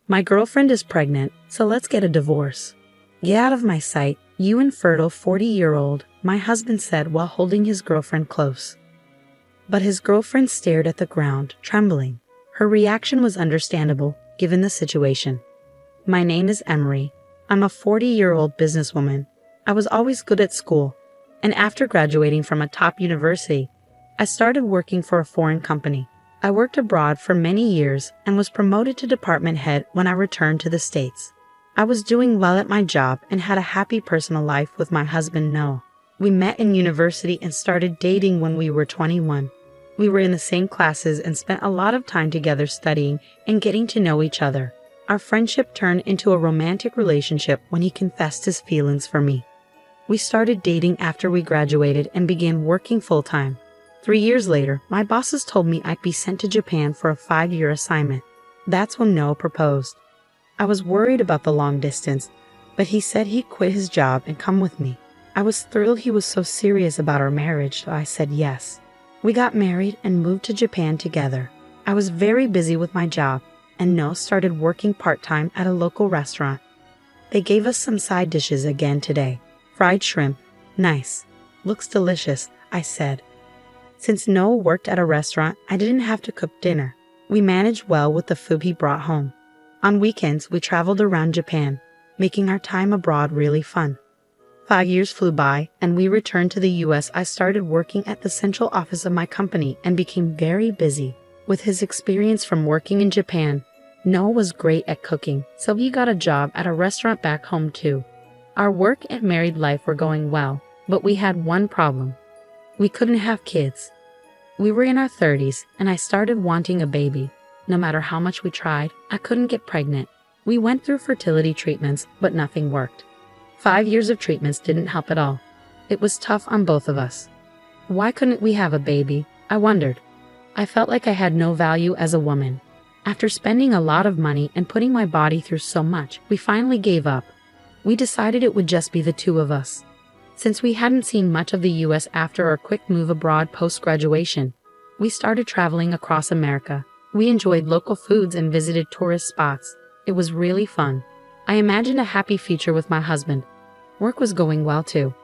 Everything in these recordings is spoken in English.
My girlfriend is pregnant, so let's get a divorce. Get out of my sight, you infertile 40-year-old, my husband said while holding his girlfriend close. But his girlfriend stared at the ground, trembling. Her reaction was understandable, given the situation. My name is Emery. I'm a 40-year-old businesswoman. I was always good at school, and after graduating from a top university, I started working for a foreign company. I worked abroad for many years and was promoted to department head when I returned to the States. I was doing well at my job and had a happy personal life with my husband Noah. We met in university and started dating when we were 21. We were in the same classes and spent a lot of time together studying and getting to know each other. Our friendship turned into a romantic relationship when he confessed his feelings for me. We started dating after we graduated and began working full-time. 3 years later, my bosses told me I'd be sent to Japan for a 5-year assignment. That's when Noah proposed. I was worried about the long distance, but he said he'd quit his job and come with me. I was thrilled he was so serious about our marriage, so I said yes. We got married and moved to Japan together. I was very busy with my job, and Noah started working part-time at a local restaurant. They gave us some side dishes again today. Fried shrimp. Nice. Looks delicious, I said. Since Noah worked at a restaurant, I didn't have to cook dinner. We managed well with the food he brought home. On weekends, we traveled around Japan, making our time abroad really fun. 5 years flew by, and we returned to the US. I started working at the central office of my company and became very busy. With his experience from working in Japan, Noah was great at cooking, so he got a job at a restaurant back home too. Our work and married life were going well, but we had one problem. We couldn't have kids. We were in our 30s, and I started wanting a baby. No matter how much we tried, I couldn't get pregnant. We went through fertility treatments, but nothing worked. 5 years of treatments didn't help at all. It was tough on both of us. Why couldn't we have a baby? I wondered. I felt like I had no value as a woman. After spending a lot of money and putting my body through so much, we finally gave up. We decided it would just be the two of us. Since we hadn't seen much of the US after our quick move abroad post-graduation, we started traveling across America. We enjoyed local foods and visited tourist spots. It was really fun. I imagined a happy future with my husband. Work was going well too.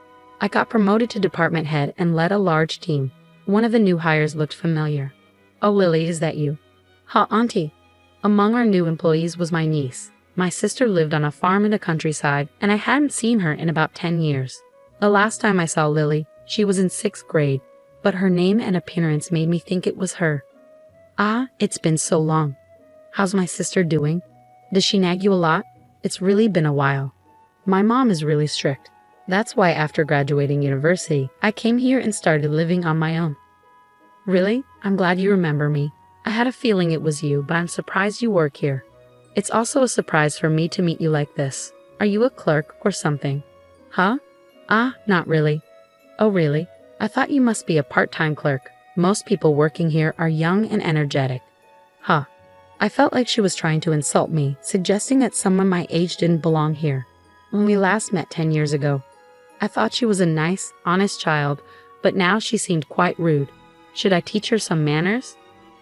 I got promoted to department head and led a large team. One of the new hires looked familiar. "Oh, Lily, is that you?" "Ha, Auntie." Among our new employees was my niece. My sister lived on a farm in the countryside, and I hadn't seen her in about 10 years. The last time I saw Lily, she was in 6th grade, but her name and appearance made me think it was her. "Ah, it's been so long. How's my sister doing? Does she nag you a lot? It's really been a while." My mom is really strict. That's why after graduating university, I came here and started living on my own. "Really? I'm glad you remember me. I had a feeling it was you, but I'm surprised you work here. It's also a surprise for me to meet you like this. Are you a clerk or something?" "Huh? Ah, not really." "Oh, really? I thought you must be a part-time clerk. Most people working here are young and energetic." "Huh." I felt like she was trying to insult me, suggesting that someone my age didn't belong here. When we last met 10 years ago, I thought she was a nice, honest child, but now she seemed quite rude. Should I teach her some manners?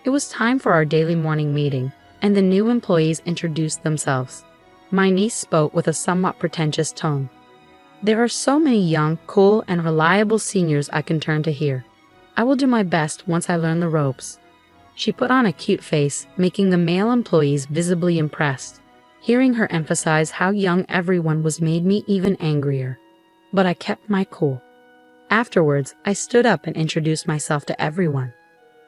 It was time for our daily morning meeting, and the new employees introduced themselves. My niece spoke with a somewhat pretentious tone. "There are so many young, cool, and reliable seniors I can turn to here. I will do my best once I learn the ropes." She put on a cute face, making the male employees visibly impressed. Hearing her emphasize how young everyone was made me even angrier. But I kept my cool. Afterwards, I stood up and introduced myself to everyone.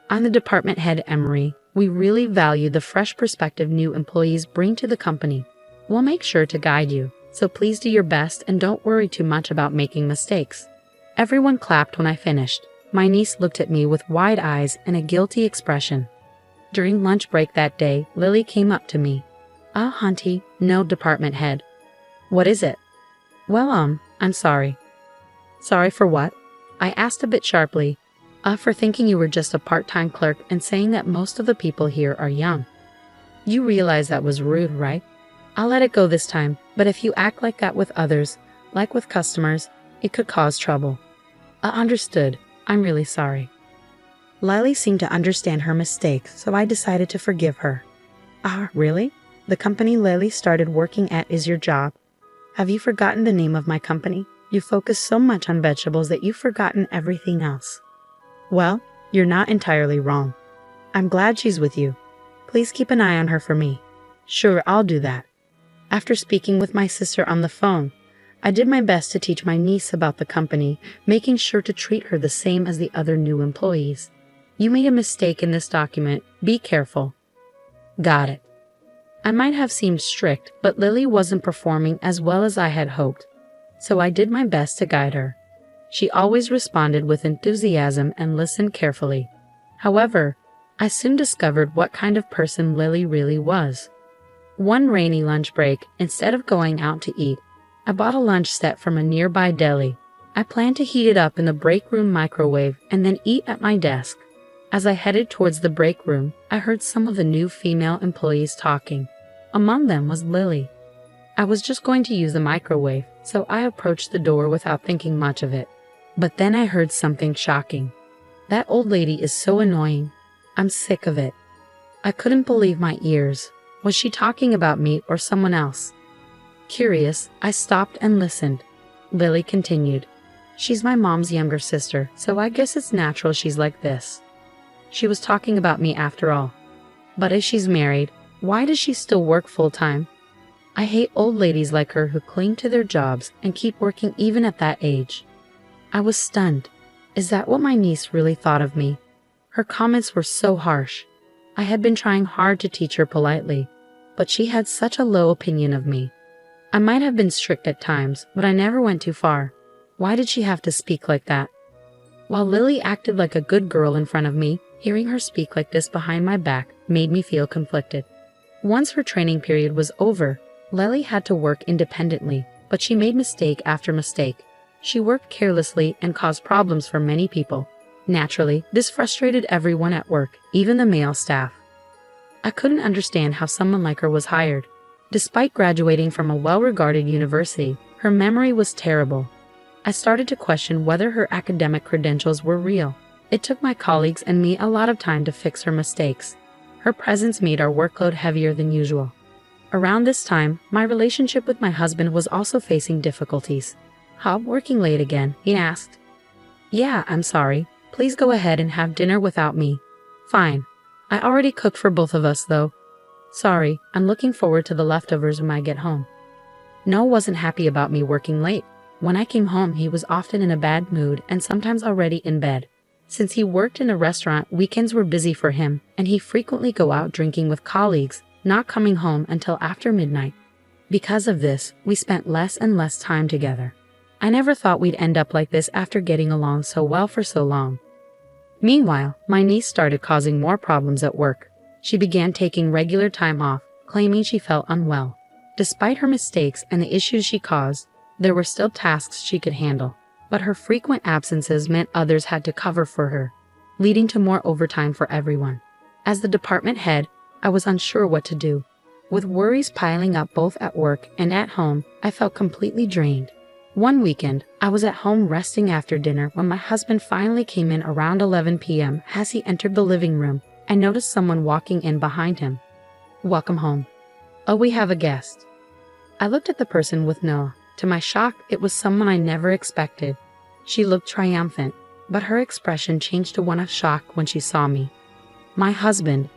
"I'm the department head, Emery. We really value the fresh perspective new employees bring to the company. We'll make sure to guide you, so please do your best and don't worry too much about making mistakes." Everyone clapped when I finished. My niece looked at me with wide eyes and a guilty expression. During lunch break that day, Lily came up to me. "Ah, Auntie, no, department head." "What is it?" "Well, I'm sorry." "Sorry for what?" I asked a bit sharply. For thinking you were just a part-time clerk and saying that most of the people here are young." "You realize that was rude, right? I'll let it go this time, but if you act like that with others, like with customers, it could cause trouble." Understood. I'm really sorry." Lily seemed to understand her mistake, so I decided to forgive her. "Ah, really? The company Lily started working at is your job. Have you forgotten the name of my company? You focus so much on vegetables that you've forgotten everything else. Well, you're not entirely wrong. I'm glad she's with you. Please keep an eye on her for me. Sure, I'll do that. After speaking with my sister on the phone, I did my best to teach my niece about the company, making sure to treat her the same as the other new employees. You made a mistake in this document. Be careful. Got it. I might have seemed strict, but Lily wasn't performing as well as I had hoped, so I did my best to guide her. She always responded with enthusiasm and listened carefully. However, I soon discovered what kind of person Lily really was. One rainy lunch break, instead of going out to eat, I bought a lunch set from a nearby deli. I planned to heat it up in the break room microwave and then eat at my desk. As I headed towards the break room, I heard some of the new female employees talking. Among them was Lily. I was just going to use the microwave, so I approached the door without thinking much of it. But then I heard something shocking. That old lady is so annoying. I'm sick of it. I couldn't believe my ears. Was she talking about me or someone else? Curious, I stopped and listened. Lily continued. She's my mom's younger sister, so I guess it's natural she's like this. She was talking about me after all. But if she's married, why does she still work full-time? I hate old ladies like her who cling to their jobs and keep working even at that age. I was stunned. Is that what my niece really thought of me? Her comments were so harsh. I had been trying hard to teach her politely, but she had such a low opinion of me. I might have been strict at times, but I never went too far. Why did she have to speak like that? While Lily acted like a good girl in front of me, hearing her speak like this behind my back made me feel conflicted. Once her training period was over, Lily had to work independently, but she made mistake after mistake. She worked carelessly and caused problems for many people. Naturally, this frustrated everyone at work, even the male staff. I couldn't understand how someone like her was hired. Despite graduating from a well-regarded university, her memory was terrible. I started to question whether her academic credentials were real. It took my colleagues and me a lot of time to fix her mistakes. Her presence made our workload heavier than usual. Around this time, my relationship with my husband was also facing difficulties. "Huh, working late again?" he asked. "Yeah, I'm sorry. Please go ahead and have dinner without me." "Fine. I already cooked for both of us, though." "Sorry, I'm looking forward to the leftovers when I get home." Noah wasn't happy about me working late. When I came home, he was often in a bad mood and sometimes already in bed. Since he worked in a restaurant, weekends were busy for him, and he frequently go out drinking with colleagues, not coming home until after midnight. Because of this, we spent less and less time together. I never thought we'd end up like this after getting along so well for so long. Meanwhile, my niece started causing more problems at work. She began taking regular time off, claiming she felt unwell. Despite her mistakes and the issues she caused, there were still tasks she could handle. But her frequent absences meant others had to cover for her, leading to more overtime for everyone. As the department head, I was unsure what to do. With worries piling up both at work and at home, I felt completely drained. One weekend, I was at home resting after dinner when my husband finally came in around 11 p.m. As he entered the living room, I noticed someone walking in behind him. "Welcome home." "Oh, we have a guest." I looked at the person with Noah. To my shock, it was someone I never expected. She looked triumphant, but her expression changed to one of shock when she saw me. My husband,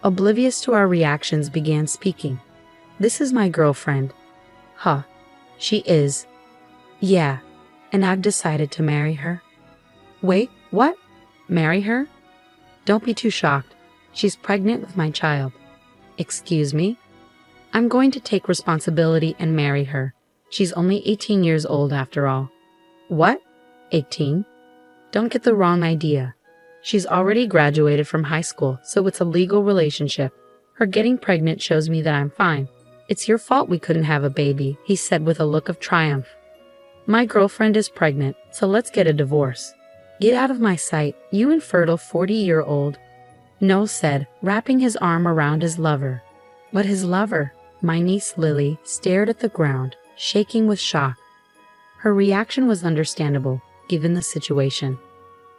oblivious to our reactions, began speaking. "This is my girlfriend." "Huh. She is." "Yeah, and I've decided to marry her." "Wait, what? Marry her?" "Don't be too shocked. She's pregnant with my child." "Excuse me?" "I'm going to take responsibility and marry her. She's only 18 years old after all." "What? 18? Don't get the wrong idea. She's already graduated from high school, so it's a legal relationship. Her getting pregnant shows me that I'm fine. It's your fault we couldn't have a baby," he said with a look of triumph. "My girlfriend is pregnant, so let's get a divorce." "Get out of my sight, you infertile 40-year-old," Noah said, wrapping his arm around his lover. But his lover, my niece Lily, stared at the ground, shaking with shock. Her reaction was understandable, given the situation.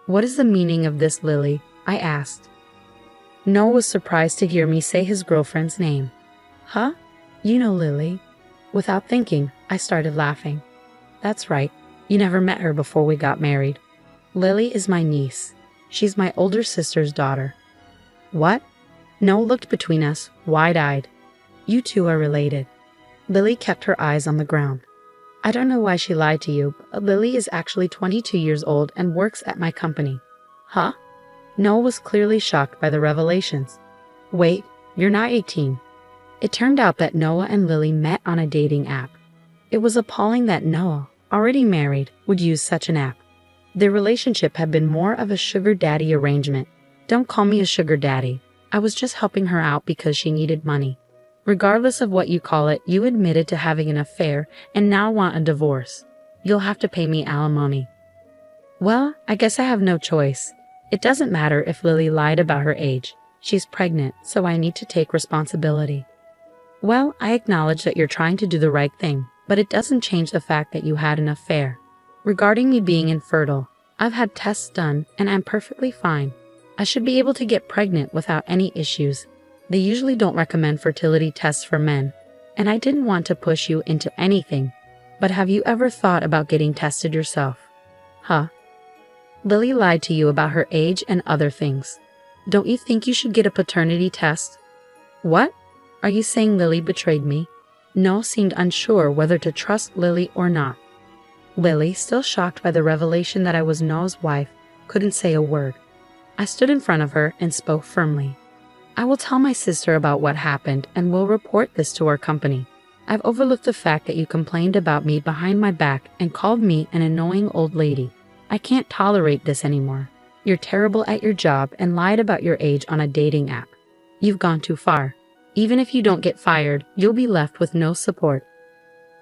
"What is the meaning of this, Lily?" I asked. Noah was surprised to hear me say his girlfriend's name. "Huh? You know Lily? Without thinking, I started laughing. That's right, you never met her before we got married. Lily is my niece. She's my older sister's daughter. What? Noah looked between us, wide-eyed. You two are related. Lily kept her eyes on the ground. I don't know why she lied to you, but Lily is actually 22 years old and works at my company. Huh? Noah was clearly shocked by the revelations. Wait, you're not 18. It turned out that Noah and Lily met on a dating app. It was appalling that Noah, already married, would use such an app. Their relationship had been more of a sugar daddy arrangement. Don't call me a sugar daddy. I was just helping her out because she needed money. Regardless of what you call it, you admitted to having an affair and now want a divorce. You'll have to pay me alimony. Well, I guess I have no choice. It doesn't matter if Lily lied about her age. She's pregnant, so I need to take responsibility. Well, I acknowledge that you're trying to do the right thing, but it doesn't change the fact that you had an affair. Regarding me being infertile, I've had tests done and I'm perfectly fine. I should be able to get pregnant without any issues. They usually don't recommend fertility tests for men, and I didn't want to push you into anything, but have you ever thought about getting tested yourself? Huh? Lily lied to you about her age and other things. Don't you think you should get a paternity test? What? Are you saying Lily betrayed me? Noah seemed unsure whether to trust Lily or not. Lily, still shocked by the revelation that I was Noah's wife, couldn't say a word. I stood in front of her and spoke firmly. I will tell my sister about what happened and will report this to our company. I've overlooked the fact that you complained about me behind my back and called me an annoying old lady. I can't tolerate this anymore. You're terrible at your job and lied about your age on a dating app. You've gone too far. Even if you don't get fired, you'll be left with no support.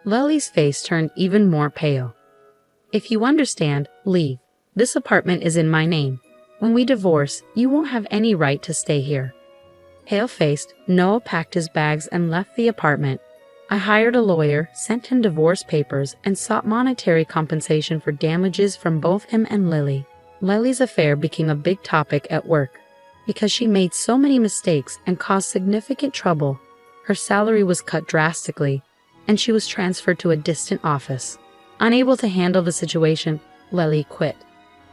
Lily's face turned even more pale. If you understand, leave. This apartment is in my name. When we divorce, you won't have any right to stay here. Pale-faced, Noah packed his bags and left the apartment. I hired a lawyer, sent him divorce papers, and sought monetary compensation for damages from both him and Lily. Lily's affair became a big topic at work. Because she made so many mistakes and caused significant trouble, her salary was cut drastically, and she was transferred to a distant office. Unable to handle the situation, Lily quit.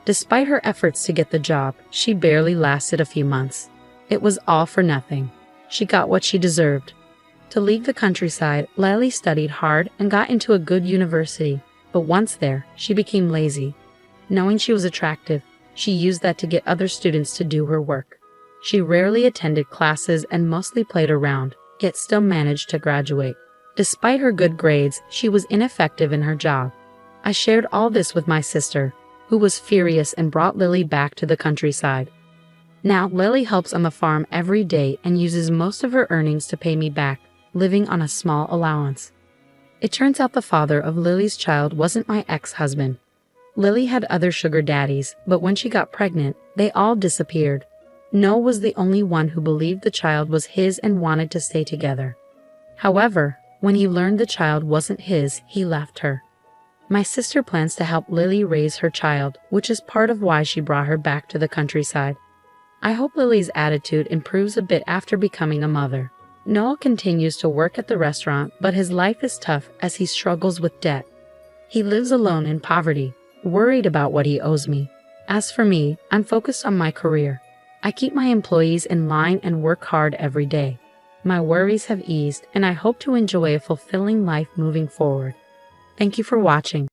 Despite her efforts to get the job, she barely lasted a few months. It was all for nothing. She got what she deserved. To leave the countryside, Lily studied hard and got into a good university, but once there, she became lazy. Knowing she was attractive, she used that to get other students to do her work. She rarely attended classes and mostly played around, yet still managed to graduate. Despite her good grades, she was ineffective in her job. I shared all this with my sister, who was furious and brought Lily back to the countryside. Now Lily helps on the farm every day and uses most of her earnings to pay me back, living on a small allowance. It turns out the father of Lily's child wasn't my ex-husband. Lily had other sugar daddies, but when she got pregnant, they all disappeared. Noah was the only one who believed the child was his and wanted to stay together. However, when he learned the child wasn't his, he left her. My sister plans to help Lily raise her child, which is part of why she brought her back to the countryside. I hope Lily's attitude improves a bit after becoming a mother. Noah continues to work at the restaurant, but his life is tough as he struggles with debt. He lives alone in poverty, worried about what he owes me. As for me, I'm focused on my career. I keep my employees in line and work hard every day. My worries have eased, and I hope to enjoy a fulfilling life moving forward. Thank you for watching.